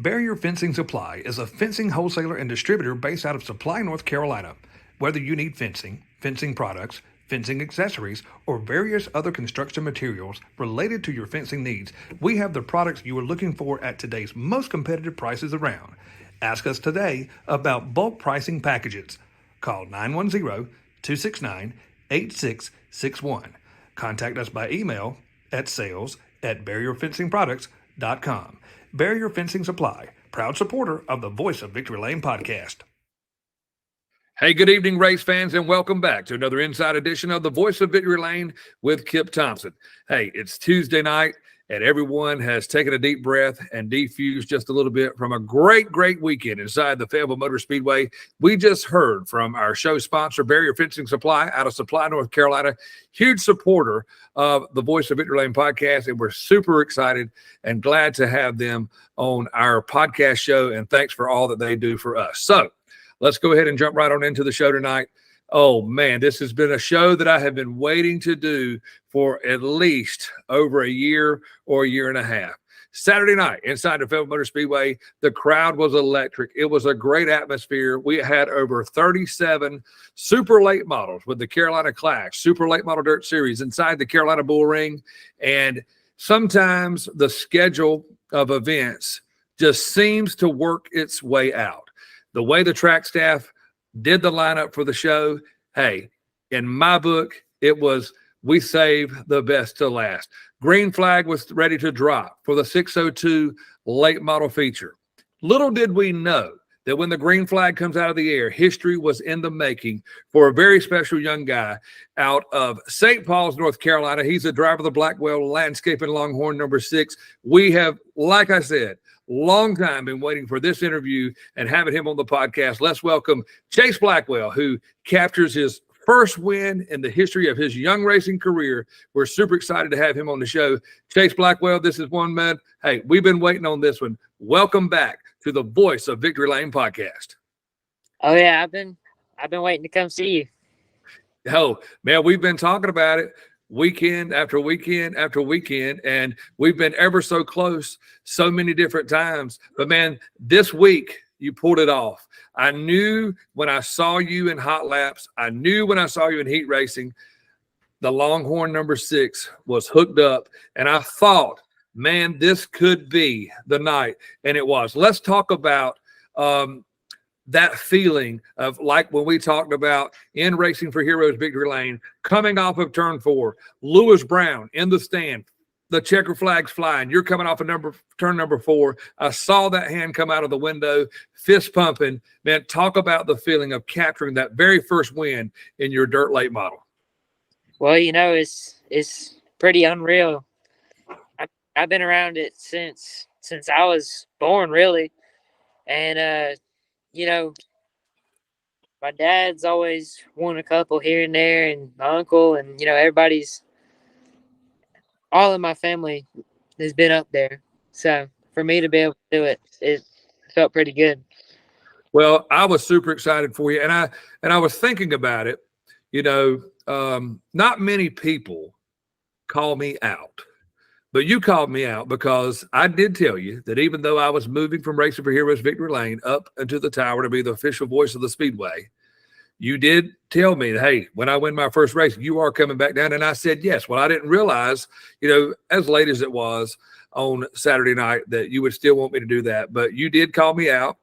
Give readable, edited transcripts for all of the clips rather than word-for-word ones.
Barrier Fencing Supply is a fencing wholesaler and distributor based out of Supply, North Carolina. Whether you need fencing, fencing products, fencing accessories, or various other construction materials related to your fencing needs, we have the products you are looking for at today's most competitive prices around. Ask us today about bulk pricing packages. Call 910-269-8661. Contact us by email at sales@barrierfencingproducts.com. Barrier Fencing Supply, proud supporter of the Voice of Victory Lane podcast. Hey, good evening, race fans, and welcome back to another Inside edition of the Voice of Victory Lane with Kip Thompson. Hey, it's Tuesday night, and everyone has taken a deep breath and defused just a little bit from a great weekend inside the Fayetteville Motor Speedway. We just heard from our show sponsor, Barrier Fencing Supply, out of Supply, North Carolina, huge supporter of the Voice of Victory Lane podcast, and we're super excited and glad to have them on our podcast show, and thanks for all that they do for us. So let's go ahead and jump right on into the show tonight. Oh, man, this has been a show that I have been waiting to do for at least over a year or a year and a half. Saturday night inside the Fayetteville Motor Speedway, the crowd was electric. It was a great atmosphere. We had over 37 super late models with the Carolina Clash, super late model dirt series inside the Carolina Bull Ring. And sometimes the schedule of events just seems to work its way out. The way the track staff did the lineup for the show, hey, in my book, it was we save the best to last. Green flag was ready to drop for the 602 late model feature. Little did we know that when the green flag comes out of the air, history was in the making for a very special young guy out of St. Paul's, North Carolina. He's the driver of the Blackwell Landscaping Longhorn number 6. We have, like I said, long time been waiting for this interview and having him on the podcast. Let's welcome Chase Blackwell, who captures his first win in the history of his young racing career. We're super excited to have him on the show. Chase Blackwell, this is one man. Hey, we've been waiting on this one. Welcome back to the Voice of Victory Lane podcast. Oh yeah, I've been waiting to come see you. Oh man, we've been talking about it weekend after weekend after weekend, and we've been ever so close so many different times. But man, this week you pulled it off. I knew when I saw you in hot laps, I knew when I saw you in heat racing, the Longhorn number 6 was hooked up, and I thought, man, this could be the night, and it was. Let's talk about that feeling of like when we talked about in Racing for Heroes Victory Lane, coming off of turn 4, Lewis Brown in the stand, the checker flag's flying. You're coming off of turn number 4. I saw that hand come out of the window, fist pumping. Man, talk about the feeling of capturing that very first win in your dirt late model. Well, you know, it's pretty unreal. I've been around it since I was born, really. And you know, my dad's always won a couple here and there, and my uncle, and you know, all of my family has been up there. So for me to be able to do it, it felt pretty good. Well, I was super excited for you, and I was thinking about it. You know, not many people call me out, but you called me out because I did tell you that even though I was moving from Racing for Heroes Victory Lane up into the tower to be the official voice of the Speedway, you did tell me, hey, when I win my first race, you are coming back down. And I said, yes. Well, I didn't realize, you know, as late as it was on Saturday night, that you would still want me to do that. But you did call me out.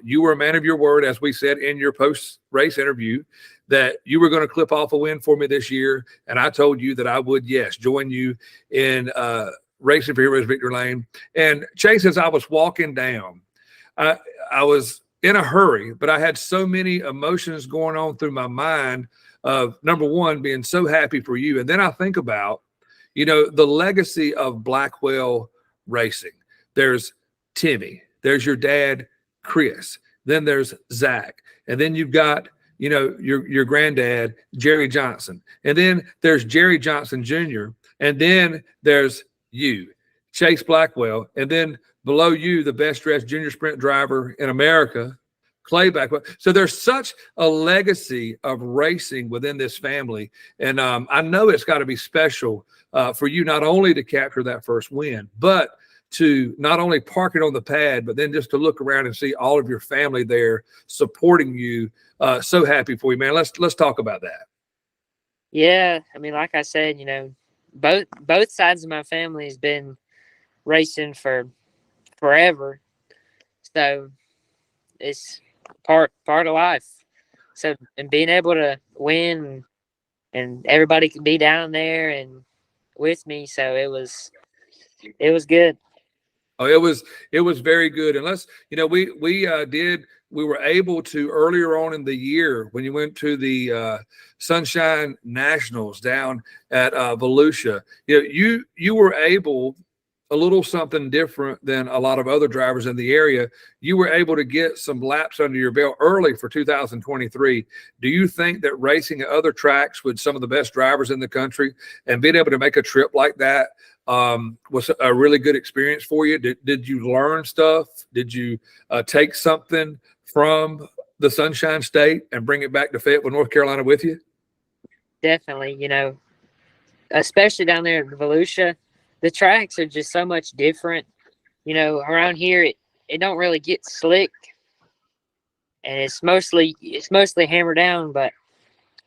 You were a man of your word, as we said in your post-race interview, that you were going to clip off a win for me this year. And I told you that I would, yes, join you in Racing for Heroes Victory Lane. And Chase, as I was walking down, I was in a hurry, but I had so many emotions going on through my mind of, number one, being so happy for you. And then I think about, you know, the legacy of Blackwell racing. There's Timmy. There's your dad, Chris. Then there's Zach. And then you've got, you know, your granddad, Jerry Johnson. And then there's Jerry Johnson Jr. And then there's you, Chase Blackwell. And then below you, the best dressed junior sprint driver in America, Clay Blackwell. So there's such a legacy of racing within this family. And I know it's got to be special for you not only to capture that first win, but to not only park it on the pad, but then just to look around and see all of your family there supporting you. So happy for you, man. Let's talk about that. Yeah, I mean, like I said, both sides of my family has been racing for forever, so it's part of life. So, and being able to win, and everybody could be down there and with me, so it was good. Oh, it was very good. And we were able to earlier on in the year when you went to the Sunshine Nationals down at Volusia. You were able, a little something different than a lot of other drivers in the area. You were able to get some laps under your belt early for 2023. Do you think that racing at other tracks with some of the best drivers in the country and being able to make a trip like that was a really good experience for you? Did you learn stuff? Did you take something from the Sunshine State and bring it back to Fayetteville, North Carolina with you? Definitely, especially down there in Volusia, the tracks are just so much different. Around here it don't really get slick, and it's mostly hammered down. But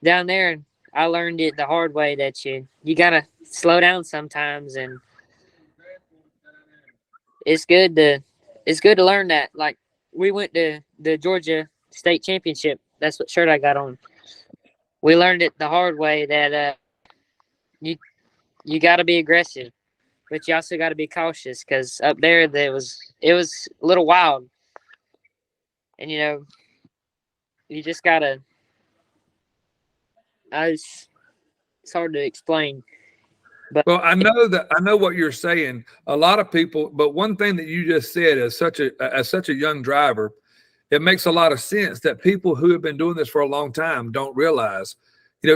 down there, I learned it the hard way that you gotta slow down sometimes, and it's good to learn that. Like, we went to the Georgia State Championship. That's what shirt I got on. We learned it the hard way that you got to be aggressive, but you also got to be cautious, because up there it was a little wild, and you just gotta. It's hard to explain. But Well, I know what you're saying. A lot of people, but one thing that you just said as such a young driver, it makes a lot of sense that people who have been doing this for a long time don't realize,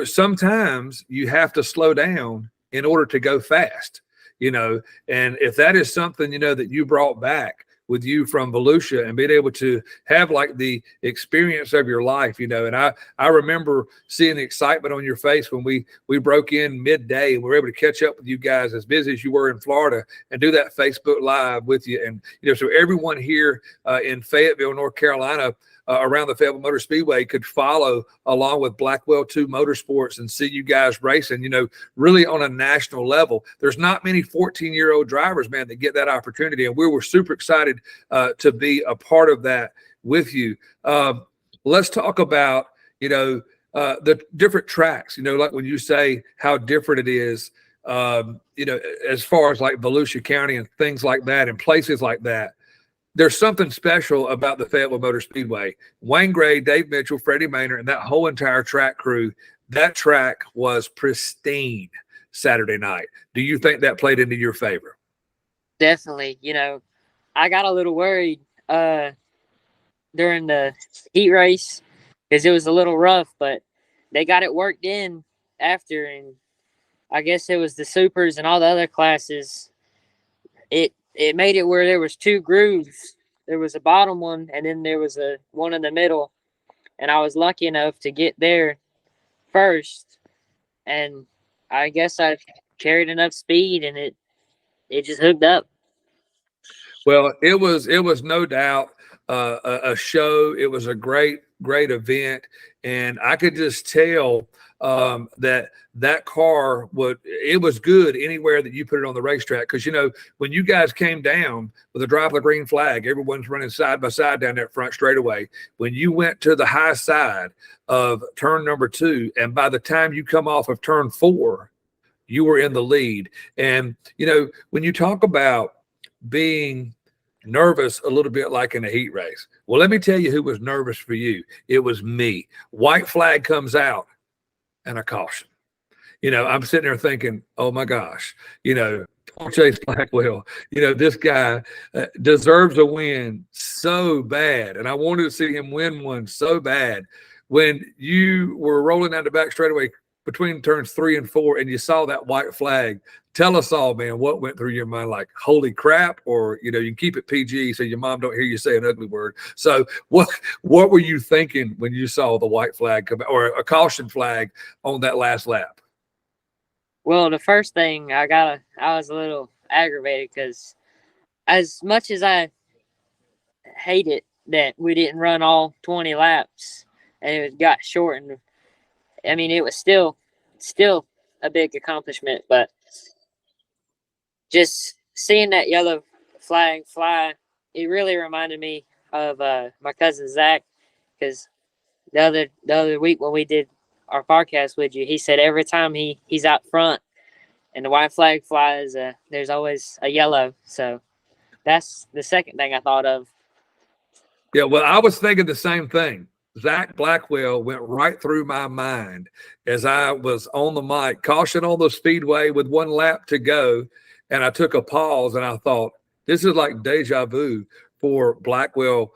sometimes you have to slow down in order to go fast, and if that is something, that you brought back with you from Volusia and being able to have like the experience of your life, and I remember seeing the excitement on your face when we broke in midday and we were able to catch up with you guys as busy as you were in Florida and do that Facebook Live with you. And, so everyone here in Fayetteville, North Carolina, around the Fayetteville Motor Speedway could follow along with Blackwell 2 Motorsports and see you guys racing, really on a national level. There's not many 14-year-old drivers, man, that get that opportunity. And we were super excited to be a part of that with you. Let's talk about, the different tracks, like when you say how different it is, as far as like Volusia County and things like that and places like that. There's something special about the Fayetteville Motor Speedway. Wayne Gray, Dave Mitchell, Freddie Maynard, and that whole entire track crew, that track was pristine Saturday night. Do you think that played into your favor? definitely, I got a little worried during the heat race, because it was a little rough, but they got it worked in after, and I guess it was the supers and all the other classes. It made it where there was two grooves. There was a bottom one, and then there was a one in the middle. And I was lucky enough to get there first. And I guess I carried enough speed, and it just hooked up. Well, it was no doubt a show. It was a great event, and I could just tell that car it was good anywhere that you put it on the racetrack. Because when you guys came down with a drop of the green flag, everyone's running side by side down that front straightaway. When you went to the high side of turn number 2, and by the time you come off of turn 4, you were in the lead. And when you talk about being nervous a little bit like in a heat race, well, let me tell you who was nervous for you. It was me. White flag comes out and a caution. I'm sitting there thinking, oh my gosh, poor Chase Blackwell, this guy deserves a win so bad. And I wanted to see him win one so bad. When you were rolling down the back straightaway between turns 3 and 4 and you saw that white flag, tell us all, man, what went through your mind? Like, holy crap, or you can keep it PG so your mom don't hear you say an ugly word. So what were you thinking when you saw the white flag come, or a caution flag on that last lap? Well, the first thing I was a little aggravated, because as much as I hate it that we didn't run all 20 laps and it got shortened, I mean, it was still a big accomplishment, but just seeing that yellow flag fly, it really reminded me of my cousin Zach, because the other week when we did our podcast with you, he said every time he's out front and the white flag flies, there's always a yellow. So that's the second thing I thought of. Yeah, well, I was thinking the same thing. Zach Blackwell went right through my mind as I was on the mic, caution on the speedway with 1 lap to go. And I took a pause and I thought, this is like deja vu for Blackwell,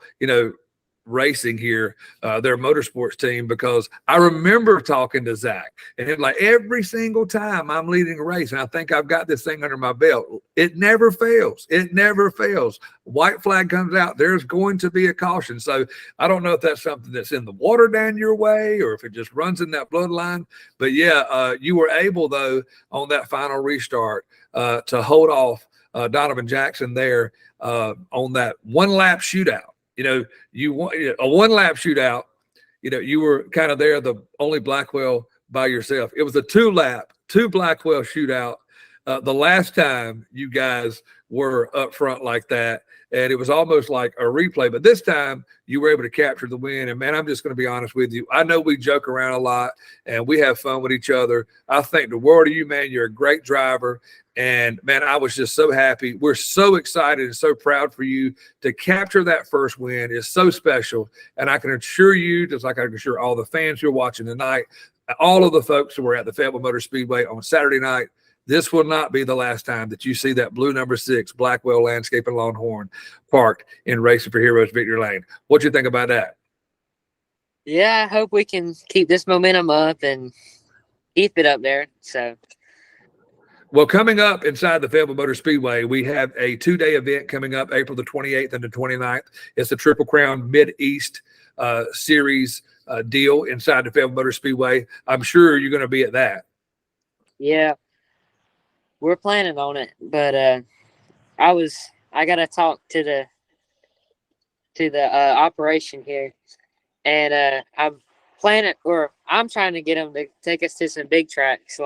racing here, their motorsports team, because I remember talking to Zach and him like every single time I'm leading a race and I think I've got this thing under my belt, it never fails. It never fails. White flag comes out, there's going to be a caution. So I don't know if that's something that's in the water down your way or if it just runs in that bloodline. But yeah, you were able though on that final restart to hold off Donovan Jackson there on that 1 lap shootout. You want a 1 lap shootout. You were kind of there, the only Blackwell by yourself. It was a 2 Blackwell shootout. The last time you guys were up front like that, and it was almost like a replay. But this time you were able to capture the win. And man, I'm just going to be honest with you. I know we joke around a lot and we have fun with each other. I think the world of you, man. You're a great driver. And man, I was just so happy. We're so excited and so proud for you to capture that first win. It's so special. And I can assure you, just like I can assure all the fans who are watching tonight, all of the folks who were at the Fayetteville Motor Speedway on Saturday night, this will not be the last time that you see that blue number 6 Blackwell Landscape and Longhorn parked in Racing for Heroes Victory Lane. What do you think about that? Yeah, I hope we can keep this momentum up and keep it up there. So, well, coming up inside the Fayetteville Motor Speedway, we have a 2-day event coming up April the 28th and the 29th. It's the Triple Crown Mid-East Series deal inside the Fayetteville Motor Speedway. I'm sure you're going to be at that. Yeah, we're planning on it, but I got to talk to the operation here, and I'm trying to get them to take us to some big tracks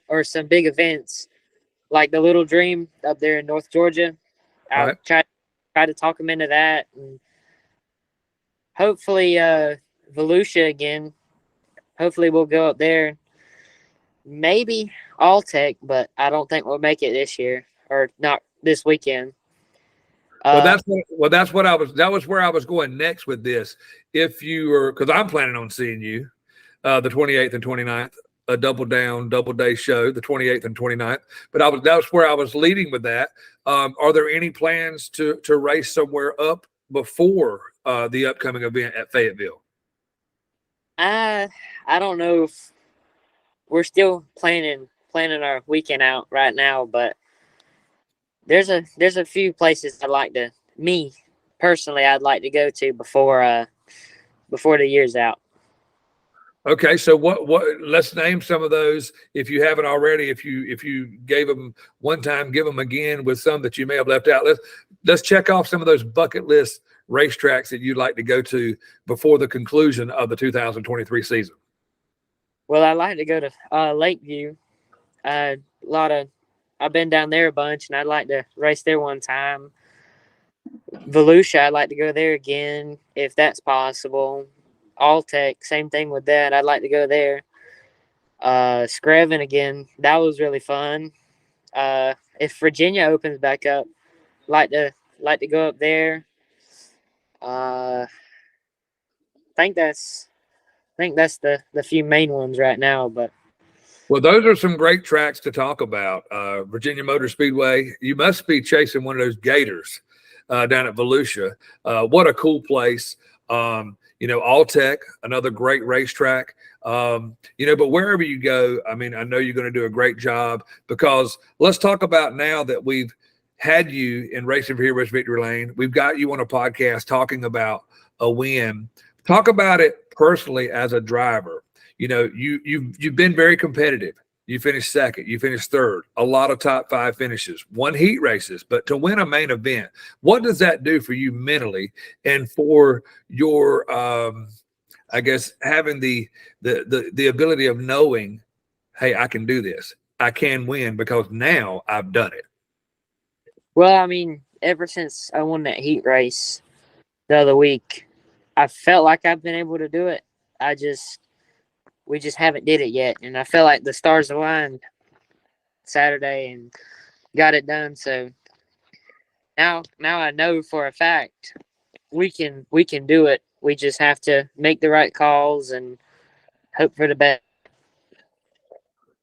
or some big events like the Little Dream up there in North Georgia. I try to talk them into that, and hopefully Volusia again. Hopefully we'll go up there. Maybe All-Tech, but I don't think we'll make it this year or not this weekend. That was where I was going next with this. If you were, because I'm planning on seeing you the 28th and 29th, a double day show, the 28th and 29th. But that's where I was leading with that. Are there any plans to race somewhere up before the upcoming event at Fayetteville? I don't know if we're still planning our weekend out right now, but there's a few places I'd like to go to before the year's out. Okay, so what let's name some of those if you haven't already. If you gave them one time, give them again with some that you may have left out. Let's check off some of those bucket list racetracks that you'd like to go to before the conclusion of the 2023 season. Well, I'd like to go to Lakeview. I've been down there a bunch, and I'd like to race there one time. Volusia, I'd like to go there again if that's possible. All-Tech, same thing with that. I'd like to go there. Screven again, that was really fun. If Virginia opens back up, like to go up there. I think that's the few main ones right now, but. Well, those are some great tracks to talk about. Virginia Motor Speedway, you must be chasing one of those gators down at Volusia. What a cool place. All-Tech, another great racetrack. But wherever you go, I mean, I know you're going to do a great job, because let's talk about now that we've had you in Racing for Heroes Victory Lane. We've got you on a podcast talking about a win. Talk about it personally as a driver. You've been very competitive. You finished second. You finished third. A lot of top five finishes, won heat races. But to win a main event, what does that do for you mentally and for your, I guess, having the ability of knowing, hey, I can do this. I can win because now I've done it. Well, I mean, ever since I won that heat race the other week, I felt like I've been able to do it. We just haven't did it yet, and I felt like the stars aligned Saturday and got it done. So now I know for a fact we can do it. We just have to make the right calls and hope for the best.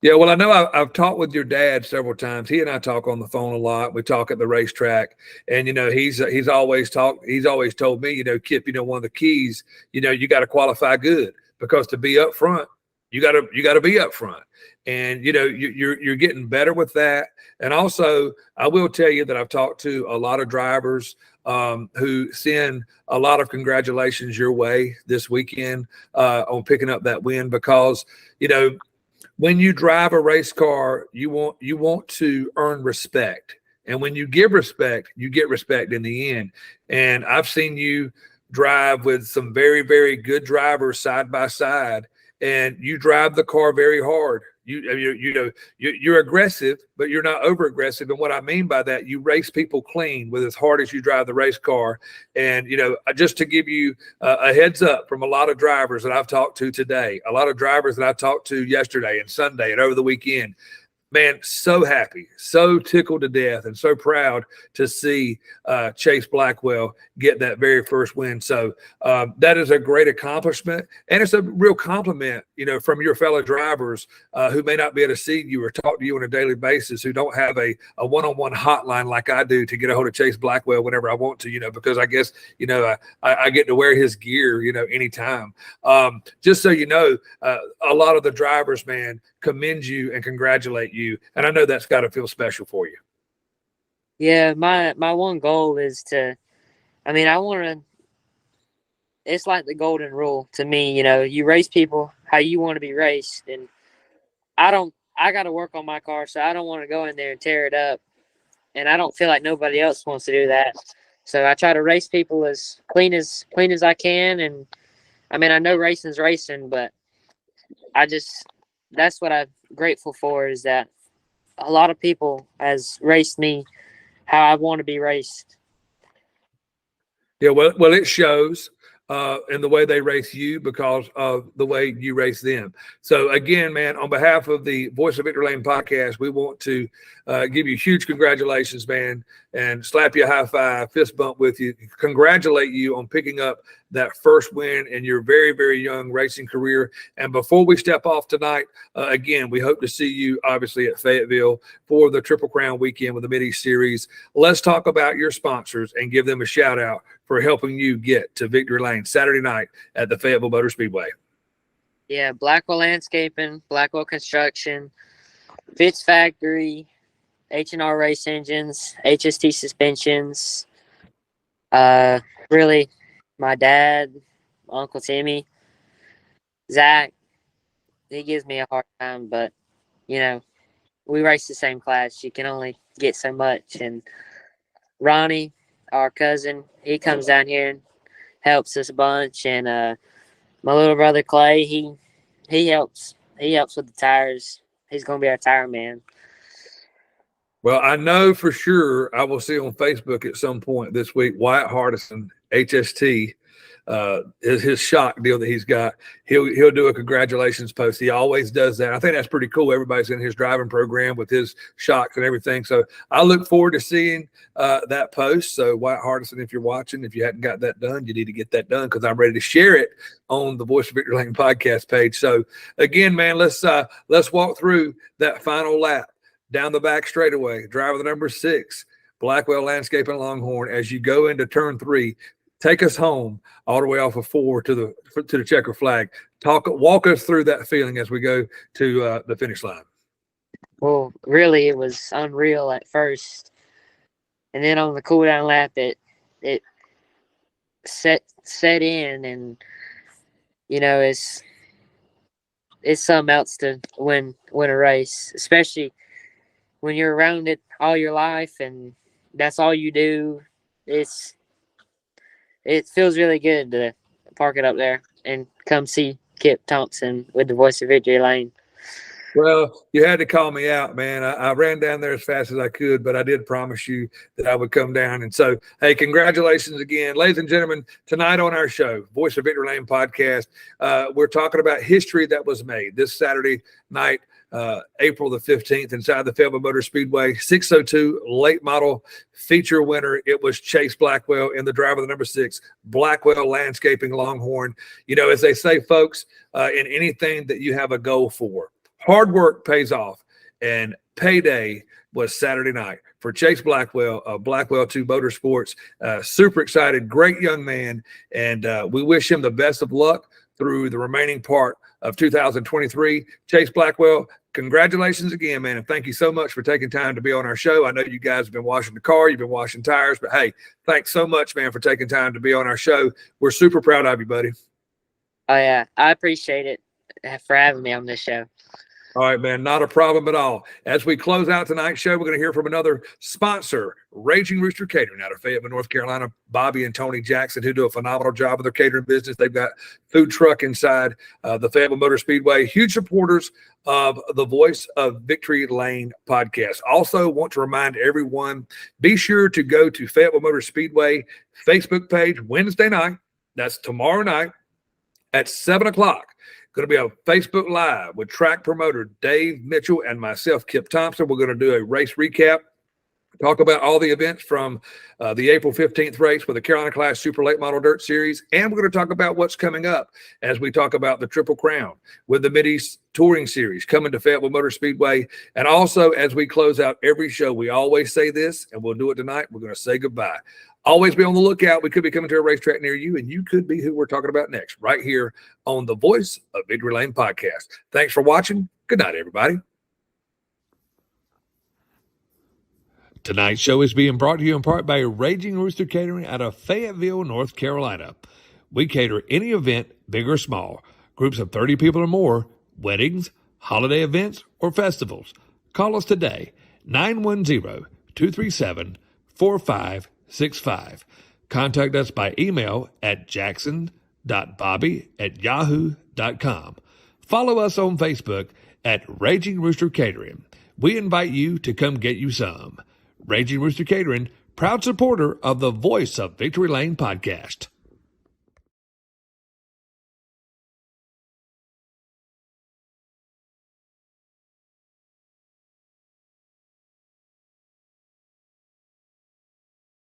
Yeah, well, I know I've talked with your dad several times. He and I talk on the phone a lot. We talk at the racetrack, and he's always talked. He's always told me, Kip, one of the keys, you got to qualify good because to be up front, you got to be up front, and you're getting better with that. And also, I will tell you that I've talked to a lot of drivers who send a lot of congratulations your way this weekend on picking up that win because when you drive a race car, you want to earn respect. And when you give respect, you get respect in the end. And I've seen you drive with some very, very good drivers side by side, and you drive the car very hard. You're aggressive, but you're not over aggressive. And what I mean by that, you race people clean with as hard as you drive the race car. And just to give you a heads up from a lot of drivers that I've talked to today, a lot of drivers that I talked to yesterday and Sunday and over the weekend, man, so happy, so tickled to death, and so proud to see Chase Blackwell get that very first win. So that is a great accomplishment, and it's a real compliment, from your fellow drivers who may not be able to see you or talk to you on a daily basis, who don't have a one-on-one hotline like I do to get a hold of Chase Blackwell whenever I want to, because I guess, I get to wear his gear, anytime. Just so you know, a lot of the drivers, man, commend you and congratulate you. And I know that's got to feel special for you. Yeah, my one goal is I want to. It's like the golden rule to me. You race people how you want to be raced, and I got to work on my car, so I don't want to go in there and tear it up, and I don't feel like nobody else wants to do that. So I try to race people as clean as I can, and I know racing's racing, but that's what I'm grateful for, is that a lot of people has raced me how I want to be raced. Yeah, well, it shows in the way they race you because of the way you race them. So again, man, on behalf of the Voice of Victory Lane podcast, we want to give you huge congratulations, man, and slap you a high five, fist bump with you, congratulate you on picking up that first win in your very, very young racing career. And before we step off tonight, again, we hope to see you obviously at Fayetteville for the Triple Crown weekend with the Mid-East Series. Let's talk about your sponsors and give them a shout out for helping you get to Victory Lane Saturday night at the Fayetteville Motor Speedway. Yeah, Blackwell Landscaping, Blackwell Construction, Fitz Factory, H&R Race Engines, HST Suspensions, really, my dad, Uncle Timmy, Zach. He gives me a hard time, but we race the same class. You can only get so much. And Ronnie, our cousin, he comes down here and helps us a bunch. And my little brother Clay, he helps. He helps with the tires. He's gonna be our tire man. Well, I know for sure I will see on Facebook at some point this week Wyatt Hardison, HST, his shock deal that he's got. He'll do a congratulations post. He always does that. I think that's pretty cool. Everybody's in his driving program with his shocks and everything. So I look forward to seeing that post. So Wyatt Hardison, if you're watching, if you hadn't got that done, you need to get that done because I'm ready to share it on the Voice of Victory Lane podcast page. So again, man, let's walk through that final lap down the back straightaway. Driver the number 6, Blackwell Landscaping Longhorn. As you go into turn 3, take us home all the way off of 4 to the checker flag. Walk us through that feeling as we go to the finish line. Well, really, it was unreal at first, and then on the cool down lap, it set in, and it's it's something else to win a race, especially when you're around it all your life and that's all you do. It's it feels really good to park it up there and come see Kip Thompson with the voice of Victory Lane. Well, you had to call me out, man. I ran down there as fast as I could, but I did promise you that I would come down. And so, hey, congratulations again. Ladies and gentlemen, tonight on our show, Voice of Victory Lane podcast, we're talking about history that was made this Saturday night, April the 15th, inside the Fayetteville Motor Speedway. 602 late model feature winner. It was Chase Blackwell in the driver, the number 6, Blackwell Landscaping Longhorn. You know, as they say, folks, in anything that you have a goal for, hard work pays off, and payday was Saturday night for Chase Blackwell of Blackwell 2 Motorsports. Super excited, great young man, and we wish him the best of luck through the remaining part of 2023. Chase Blackwell, congratulations again, man, and thank you so much for taking time to be on our show. I know you guys have been washing the car, you've been washing tires, but hey, thanks so much, man, for taking time to be on our show. We're super proud of you, buddy. Oh, yeah, I appreciate it for having me on this show. All right, man, not a problem at all. As we close out tonight's show, we're going to hear from another sponsor, Raging Rooster Catering out of Fayetteville, North Carolina, Bobby and Tony Jackson, who do a phenomenal job of their catering business. They've got food truck inside the Fayetteville Motor Speedway, huge supporters of the Voice of Victory Lane podcast. Also want to remind everyone, be sure to go to Fayetteville Motor Speedway Facebook page Wednesday night. That's tomorrow night at 7 o'clock. Going to be a Facebook Live with track promoter Dave Mitchell and myself, Kip Thompson. We're going to do a race recap, talk about all the events from the April 15th race with the Carolina Class Super Late Model Dirt Series. And we're going to talk about what's coming up as we talk about the Triple Crown with the Mid-East Touring Series coming to Fayetteville Motor Speedway. And also, as we close out every show, we always say this, and we'll do it tonight. We're going to say goodbye. Always be on the lookout. We could be coming to a racetrack near you, and you could be who we're talking about next, right here on the Voice of Victory Lane podcast. Thanks for watching. Good night, everybody. Tonight's show is being brought to you in part by Raging Rooster Catering out of Fayetteville, North Carolina. We cater any event, big or small, groups of 30 people or more, weddings, holiday events, or festivals. Call us today, 910-237-4565. Contact us by email at jackson.bobby@yahoo.com. Follow us on Facebook at Raging Rooster Catering. We invite you to come get you some. Raging Rooster Catering, proud supporter of the Voice of Victory Lane podcast.